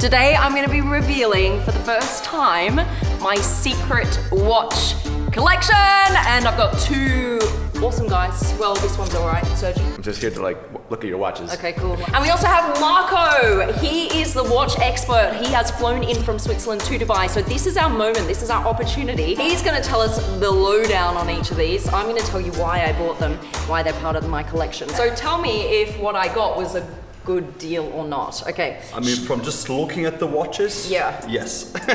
Today I'm going to be revealing for the first time my secret watch collection, and I've got two awesome guys. Well, this one's alright, Sergi. I'm just here to like look at your watches. Okay, cool. And we also have Marco. He is the watch expert. He has flown in from Switzerland to Dubai. So this is our moment, this is our opportunity. He's gonna tell us the lowdown on each of these. I'm gonna tell you why I bought them, why they're part of my collection. So tell me if what I got was a good deal or not. Okay. I mean, from just looking at the watches, yeah. Yes. Okay,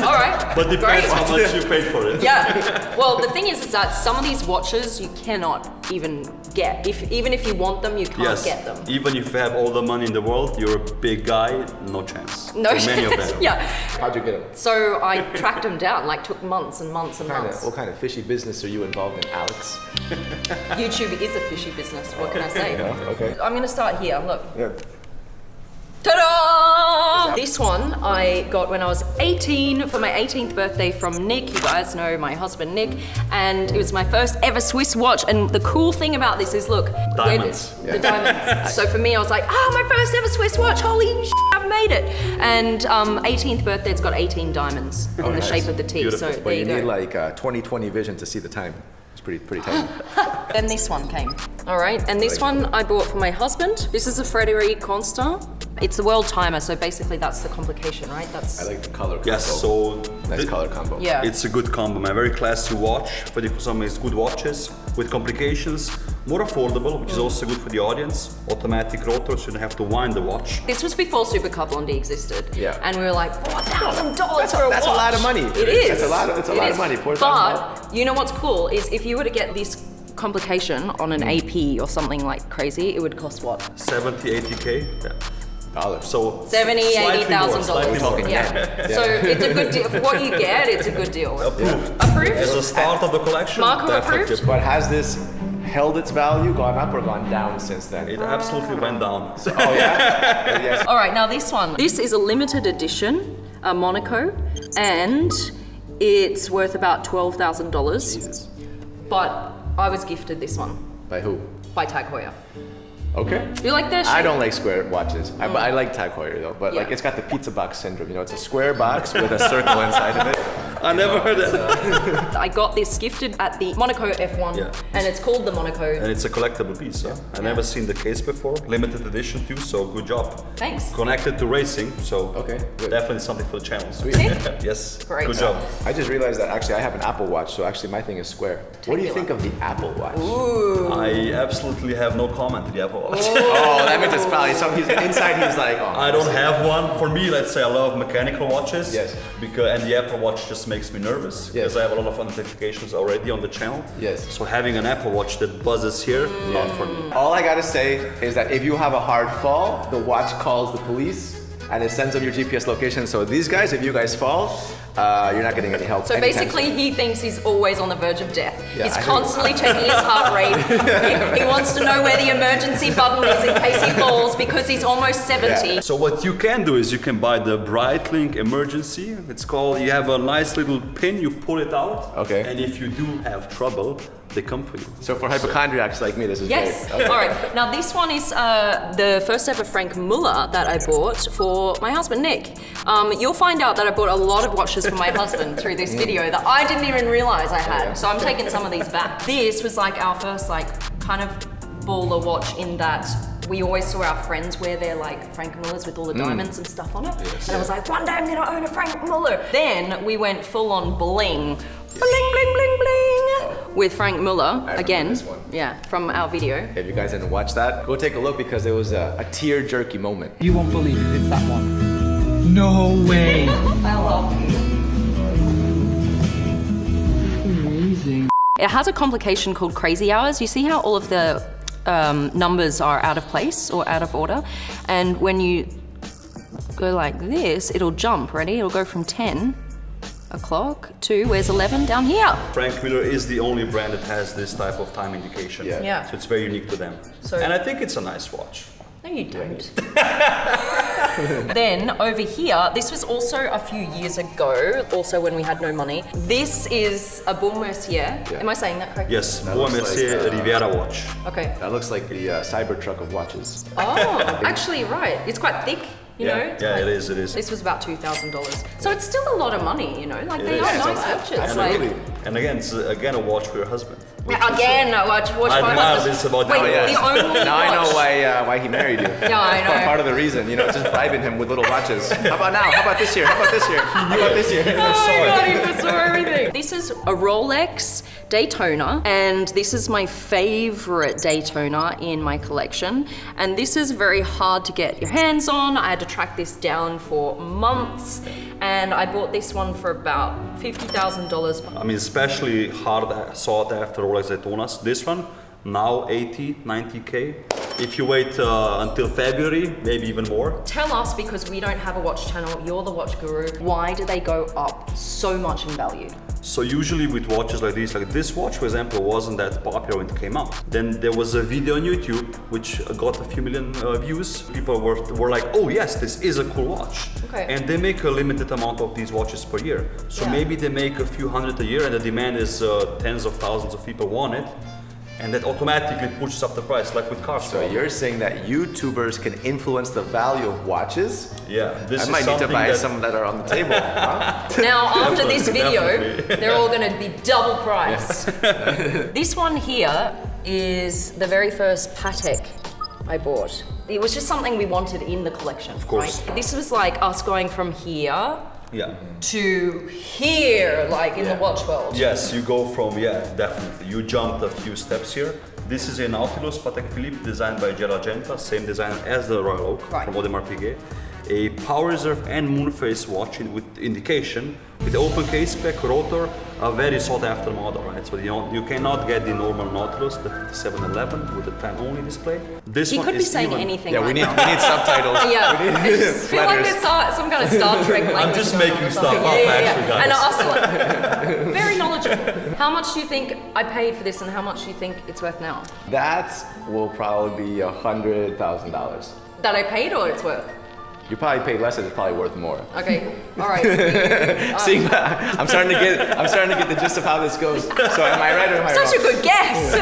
all right. But depends how much you paid for it. Yeah. Well, the thing is that some of these watches you cannot even get. Even if you want them, you can't get them. Even if you have all the money in the world, you're a big guy, no chance. No chance. Many of them. Yeah. How'd you get them? So I tracked them down, like took months and months and months. What kind of fishy business are you involved in, Alex? YouTube is a fishy business, what can I say? Yeah, okay. I'm gonna start here, look. Yeah. Ta-da! This one I got when I was 18 for my 18th birthday from Nick. You guys know my husband Nick, and it was my first ever Swiss watch. And the cool thing about this is, look, diamonds. The diamonds. So for me, I was like, my first ever Swiss watch. Holy shit, I've made it! And 18th birthday, it's got 18 diamonds in the shape of the T. Beautiful. So But there you you need go. like 20/20 vision to see the time. It's pretty tight. Then this one came. All right, and this one I bought for my husband. This is a Frédéric Constant. It's the world timer, so basically that's the complication, right? That's. I like the color combo. Yes, so nice color combo. Yeah. it's a good combo, man. Very classy watch. For some is good watches with complications, more affordable, which is also good for the audience. Automatic rotor, so you don't have to wind the watch. This was before Super Car Blondie existed. Yeah. And we were like, $4,000 for a watch. That's a lot of money. It is. It's a lot of money. But you know what's cool is if you were to get this complication on an AP or something like crazy, it would cost what? 70, 80K. Yeah. Dollars. So $70,000, slightly more. $80,000. Yeah. So it's a good deal. For what you get, it's a good deal. Approved. Approved? As a start of the collection, Marco definitely approved? But has this held its value, gone up or gone down since then? It absolutely went down. Oh yeah? Yes. All right, now this one. This is a limited edition, Monaco, and it's worth about $12,000. Jesus. But I was gifted this one By who? by Tag Heuer. Okay. You like their I shape? don't like square watches. I like Tag Heuer though, but like Yeah. it's got the pizza box syndrome. You know, it's a square box with a circle inside of it. I never heard that. I got this gifted at the Monaco F1, Yeah. and it's called the Monaco. And it's a collectible piece, huh? I never seen the case before. Limited edition too, so good job. Thanks. Connected to racing, so Okay, good. definitely something for the channel. Sweet. Yes, Great. good job. I just realized that actually I have an Apple Watch, so actually my thing is square. What do you think of the Apple Watch? Ooh. I absolutely have no comment to the Apple Watch. Oh, that means it's probably something. Inside he's like, oh. I don't have one. For me, let's say I love mechanical watches. Yes. And the Apple Watch just makes me nervous because I have a lot of notifications already on the channel. Yes. So having an Apple Watch that buzzes here, not for me. All I gotta say is that if you have a hard fall, the watch calls the police and it sends them your GPS location. So these guys, if you guys fall, you're not getting any help. So anytime basically, soon. he thinks he's always on the verge of death. Yeah, He's I think- constantly checking his heart rate. He wants to know where the emergency button is in case he falls because he's almost 70. Yeah. So what you can do is you can buy the Brightlink Emergency. It's called, you have a nice little pin, you pull it out. Okay. And if you do have trouble, they come for you. So for hypochondriacs like me, this is Yes. great. Okay. All right. Now this one is the first ever Frank Muller that I bought for my husband Nick. You'll find out that I bought a lot of watches for my husband through this video that I didn't even realize I had. So I'm taking some of these back. This was like our first kind of baller watch in that we always saw our friends wear their like Frank Mullers with all the diamonds and stuff on it. And I was like, one day I'm gonna own a Frank Muller. Then we went full on bling. Bling, bling, bling, bling. With Frank Muller, again. this one. Yeah, from our video. If you guys didn't watch that, go take a look because it was a tear-jerky moment. You won't believe it, it's that one. No way! I love you. Amazing. It has a complication called crazy hours. You see how all of the numbers are out of place or out of order? And when you go like this, it'll jump, ready? It'll go from 10 o'clock to, where's 11? Down here. Frank Miller is the only brand that has this type of time indication. Yeah. Yeah. So it's very unique to them. So- and I think it's a nice watch. No, you don't. Then over here, this was also a few years ago, also when we had no money. This is a Baume Mercier. Yeah. Am I saying that correctly? Yes, That Baume looks Mercier like, Riviera watch. Okay. That looks like the Cybertruck of watches. Oh, actually, right. It's quite thick. You know? Yeah, it is. This was about $2,000. So it's still a lot of money, you know? Like they is. are Yeah, nice watches. Absolutely. And again, it's again a watch for your husband. Again, watch I my admire husband. this about Wait, you. yes. the only Now I know watch- why he married you. Yeah, I know. Part of the reason, you know, just bribing him with little watches. How about now? How about this year? How about this year? How about this year? Oh my god, he foresaw everything. This is a Rolex Daytona, and this is my favorite Daytona in my collection. And this is very hard to get your hands on. I had to track this down for months, and I bought this one for about $50,000. I mean, especially hard sought after Rolex Daytonas. This one, now 80, 90K. If you wait until February, maybe even more. Tell us, because we don't have a watch channel, you're the watch guru, why do they go up so much in value? So usually with watches like this watch, for example, wasn't that popular when it came out. Then there was a video on YouTube which got a few million views. People were like, oh yes, this is a cool watch. Okay. And they make a limited amount of these watches per year. So Yeah. maybe they make a few hundred a year and the demand is tens of thousands of people want it. And that automatically pushes up the price, like with cars. So you're saying that YouTubers can influence the value of watches? Yeah, this I is might need to something buy that- some that are on the table. Huh? Now, after this video, Definitely. they're all going to be double price. This one here is the very first Patek I bought. It was just something we wanted in the collection. Of course. Right? This was like us going from here Yeah. to here, like in the watch world. Yes, you go from, definitely. You jumped a few steps here. This is a Nautilus Patek Philippe designed by Gela Genta, same designer as the Royal Oak Right. from Audemars Piguet. A power reserve and moonface watch with indication, with open case spec, rotor, a very sought after model, right? So you cannot get the normal Nautilus, the 5711 with the time only display. This He one could be is saying even- anything Yeah, right we need now. subtitles. Yeah, We need I just feel like letters. there's some kind of Star Trek language. just going making on or stuff something. up, actually, guys. And us, very knowledgeable. How much do you think I paid for this, and how much do you think it's worth now? That will probably be $100,000. That I paid, or it's worth? You probably paid less, and it's probably worth more. Okay, all right. See, I'm starting to get the gist of how this goes. So am I right or am I Such a wrong? good guess.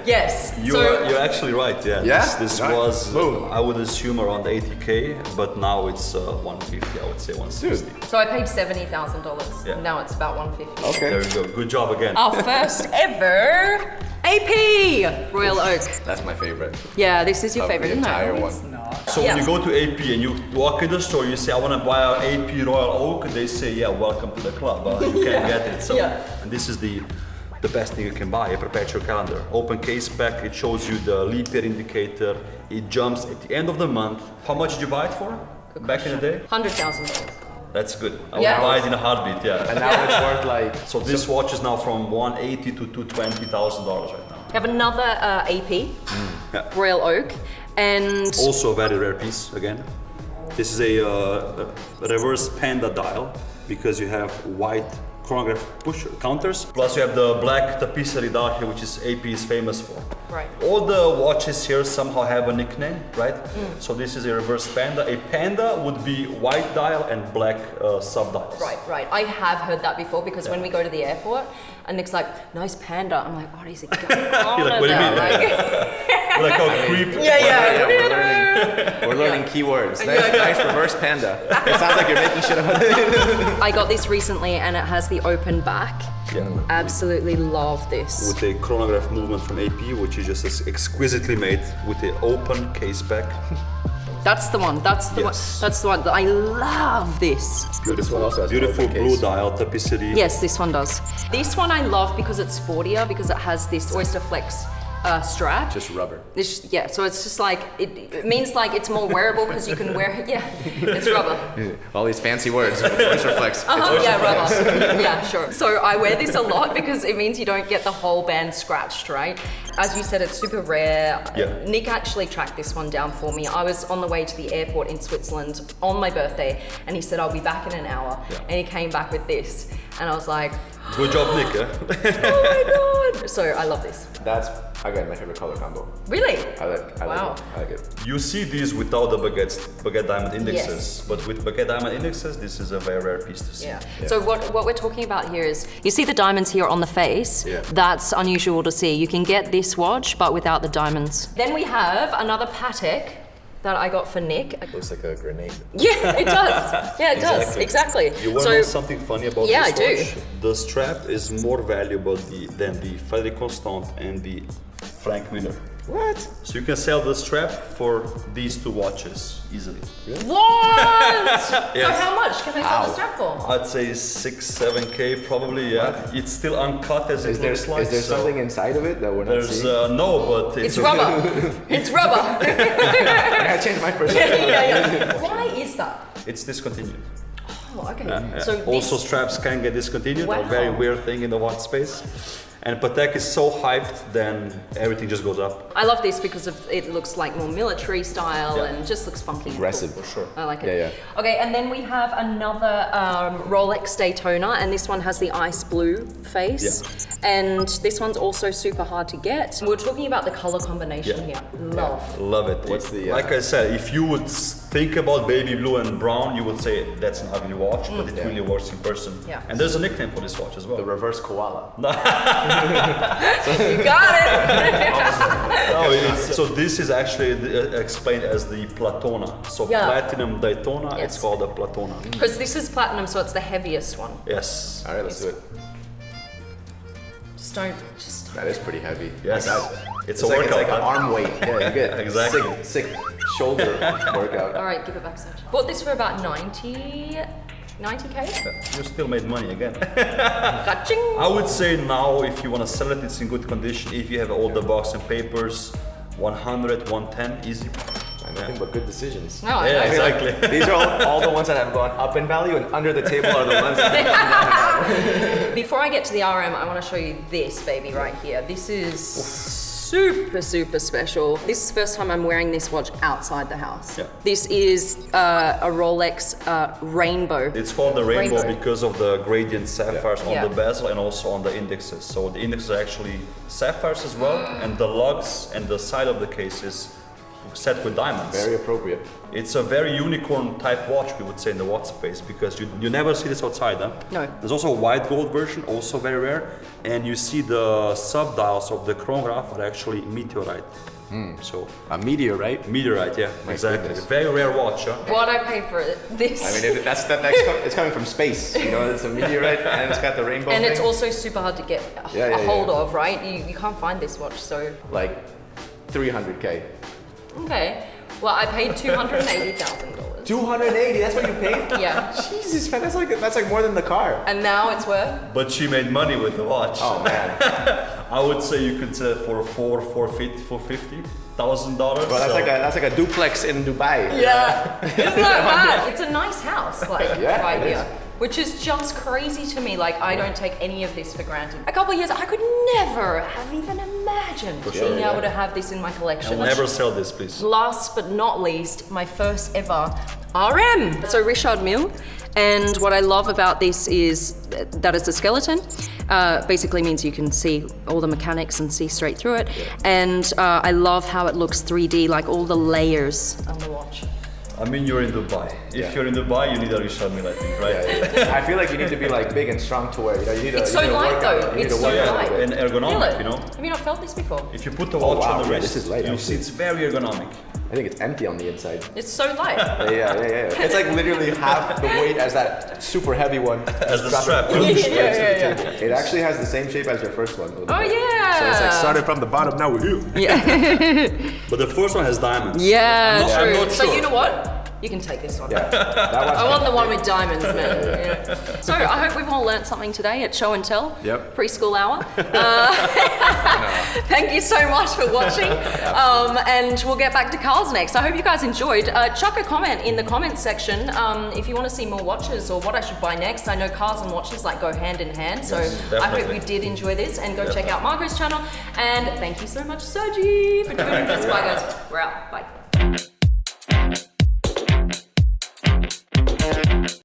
Yes. You're actually right, yeah. Yeah? This Right. was, Boom. I would assume around 80K, but now it's 150, I would say 160. So I paid $70,000. Yeah. Now it's about 150. Okay. There you go, good job again. Our first ever AP Royal Oak. That's my favorite. Yeah, this is your Of favorite, the isn't entire it? one. So Yeah. when you go to AP and you walk in the store, you say, I want to buy an AP Royal Oak, they say, yeah, welcome to the club, you can't get it. So, Yeah. and this is the best thing you can buy, a perpetual calendar. Open case back, it shows you the leap year indicator, it jumps at the end of the month. How much did you buy it for back in the day? $100,000. That's good. I Yeah. would buy it in a heartbeat, yeah. And now it's worth like. So this watch is now from $180,000 to $220,000 right now. We have another AP Yeah. Royal Oak, and Also a very rare piece again. This is a reverse panda dial because you have white chronograph push counters. Plus you have the black tapisserie dial here, which is AP is famous for. Right. All the watches here somehow have a nickname, right? So this is a reverse panda. A panda would be white dial and black sub dials. Right. I have heard that before because when we go to the airport and Nick's like, nice panda. I'm like, what is it going on? You're like, what do you mean? Like, Like how creep. yeah. We're learning keywords. Nice reverse panda. It sounds like you're making shit up. I got this recently and it has the open back. Yeah. Absolutely love this. With a chronograph movement from AP, which is just exquisitely made with the open case back. That's the one. That's the one. Yes. That's the one. I love this. This one also has an Beautiful open blue case. dial tapisserie. Yes, this one does. This one I love because it's sportier, because it has this Oyster Flex strap. Just rubber. Yeah, so it's just like, it means like it's more wearable because you can wear it. Yeah, it's rubber. All these fancy words. Oyster Flex. Yeah, rubber. Yeah, sure. So I wear this a lot because it means you don't get the whole band scratched, right? As you said, it's super rare. Yeah. Nick actually tracked this one down for me. I was on the way to the airport in Switzerland on my birthday, and he said, I'll be back in an hour. Yeah. And he came back with this. And I was like, Good job, Nick. Eh? oh my God. So I love this. That's, again, my favorite color combo. Really? I like it. You see these without the baguette diamond indexes, but with baguette diamond indexes, this is a very rare piece to see. Yeah. So what we're talking about here is, you see the diamonds here on the face? Yeah. That's unusual to see. You can get this watch, but without the diamonds. Then we have another Patek, that I got for Nick. Looks like a grenade. Yeah, it does. Yeah, it does. Exactly. You want to know something funny about Yeah, this I watch? do. The strap is more valuable than the Frederic Constant and the Frank Miller. What? So you can sell the strap for these two watches easily. What? So Yes. how much can I sell the strap for? I'd say 6-7K probably, yeah. It's still uncut as it looks like. Is there so something inside of it that we're not There's seeing? no, but It's rubber. It's rubber. I changed my perspective. yeah. Why is that? It's discontinued. Oh, okay. Yeah. So Also, this, straps can get discontinued. A Wow. very weird thing in the watch space. And Patek is so hyped, then everything just goes up. I love this because of it looks like more military style Yeah. and just looks funky. and Aggressive. cool. For sure. I like it. Yeah. Okay, and then we have another Rolex Daytona, and this one has the ice blue face. And this one's also super hard to get. We're talking about the color combination Yeah. here. Love. Love it. What's the, like I said, if you would think about baby blue and brown, you would say that's an ugly watch, but it really works in person. Yeah. And there's a nickname for this watch as well. The reverse koala. You got it. No, so this is actually explained as the Platona. So Yeah. platinum Daytona, Yes. it's called a Platona. Because this is platinum, so it's the heaviest one. Yes. All right, let's do it. Just That is pretty heavy. Yes. Like It's it's a like, workout. It's like an huh? arm weight. Yeah, you get Exactly. sick shoulder workout. All right, give it back, Serge. Bought this for about 90K. You still made money again. Ka-ching. I would say now, if you want to sell it, it's in good condition. If you have all the box and papers, 100, 110, easy. Nothing but good decisions. No, I Yeah, know. I feel like exactly. these are all the ones that have gone up in value, and under the table are the ones that have gone down. Before I get to the RM, I want to show you this baby right here. This is super, super special. This is the first time I'm wearing this watch outside the house. Yeah. This is a Rolex Rainbow. It's called the rainbow, Rainbow. because of the gradient sapphires on Yeah. the bezel and also on the indexes. So the indexes are actually sapphires as well, and the lugs and the side of the case is set with diamonds. Very appropriate. It's a very unicorn type watch, we would say, in the watch space, because you never see this outside, huh? No. There's also a white gold version, also very rare, and you see the subdials of the chronograph are actually meteorite. So A meteorite. meteorite, yeah, exactly. goodness. Very rare watch, huh? What I paid for it, this. I mean, it's coming from space. You know, it's a meteorite, and it's got the rainbow. and it's thing. also super hard to get Yeah, a hold yeah. of, right? You can't find this watch, so. like 300K. Okay. Well, I paid $280,000. 280. That's what you paid? Yeah. Jesus, man, that's like more than the car. And now it's worth. But she made money with the watch. Oh man. I would say you could sell it for $450,000. Well, that's like a duplex in Dubai. Yeah. It's not bad. It's a nice house, like Yeah, right it is. here. Which is just crazy to me. Like, I don't take any of this for granted. A couple of years, I could never have even imagined being able to have this in my collection. I'll never sell this, please. Last but not least, my first ever RM. So Richard Mille. And what I love about this is that it's a skeleton. Basically means you can see all the mechanics and see straight through it. And I love how it looks 3D, like all the layers on the watch. I mean, you're in Dubai. If you're in Dubai, you need a Richard Mille, I think, right? I feel like you need to be like big and strong to wear. You know, you need It's you so need to light work out. though. You need It's to so work out light. a bit. And Feel ergonomic, it. you know? Have you not felt this before? If you put the watch wow, on the yeah, wrist, this is light, you actually. see it's very ergonomic. I think it's empty on the inside. It's so light. Yeah. It's like literally half the weight as that super heavy one. As the strap. Yeah. It actually has the same shape as your first one. Oh yeah. So it's like started from the bottom, now we're here. Yeah. But the first one has diamonds. Yeah, I'm true. not So sure. you know what? You can take this one. Yeah. That I want the one with diamonds, man. Yeah. So I hope we've all learnt something today at Show and Tell. Yep. Preschool hour. Thank you so much for watching. And we'll get back to Carl's next. I hope you guys enjoyed. Chuck a comment in the comments section if you want to see more watches or what I should buy next. I know cars and watches like go hand in hand. So I hope you did enjoy this and go check out Marco's channel. And thank you so much, Sergi, for doing this. Bye guys. We're out. Bye.